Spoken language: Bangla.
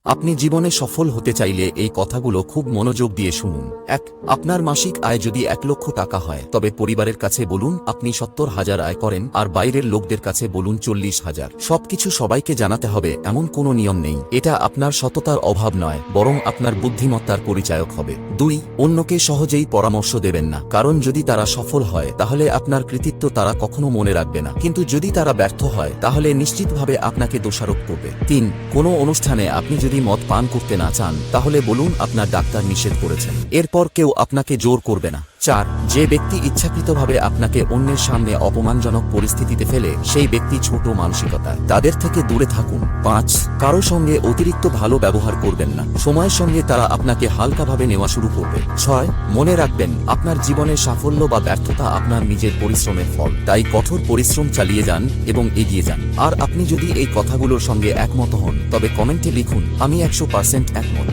আপনি জীবনে সফল হতে চাইলে এই কথাগুলো খুব মনোযোগ দিয়ে শুনুন। এক, আপনার মাসিক আয় যদি 1 লক্ষ টাকা হয় তবে পরিবারের কাছে বলুন আপনি 70,000 আয় করেন আর বাইরের লোকদের কাছে বলুন 40,000। সবকিছু সবাইকে জানাতে হবে এমন কোনো নিয়ম নেই। এটা আপনার সততার অভাব নয়, বরং আপনার বুদ্ধিমত্তার পরিচায়ক হবে। 2, অন্যকে সহজেই পরামর্শ দেবেন না, কারণ যদি তারা সফল হয় তাহলে আপনার কৃতিত্ব তারা কখনো মনে রাখবে না, কিন্তু যদি তারা ব্যর্থ হয় তাহলে নিশ্চিতভাবে আপনাকে দোষারোপ করবে। 3, কোনো অনুষ্ঠানে আপনি যদি মদ পান করতে না চান তাহলে বলুন আপনার ডাক্তার নিষেধ করেছেন, এরপর কেউ আপনাকে জোর করবে না। 4, যে ব্যক্তি ইচ্ছাকৃতভাবে আপনাকে অন্যের সামনে অপমানজনক পরিস্থিতিতে ফেলে সেই ব্যক্তি ছোট মানসিকতা, তাদের থেকে দূরে থাকুন। 5, কারো সঙ্গে অতিরিক্ত ভালো ব্যবহার করবেন না, সময়ের সঙ্গে তারা আপনাকে হালকাভাবে নেওয়া শুরু করবে। 6, মনে রাখবেন আপনার জীবনের সাফল্য বা ব্যর্থতা আপনার নিজের পরিশ্রমের ফল, তাই কঠোর পরিশ্রম চালিয়ে যান এবং এগিয়ে যান। আর আপনি যদি এই কথাগুলোর সঙ্গে একমত হন তবে কমেন্টে লিখুন আমি 100% একমত।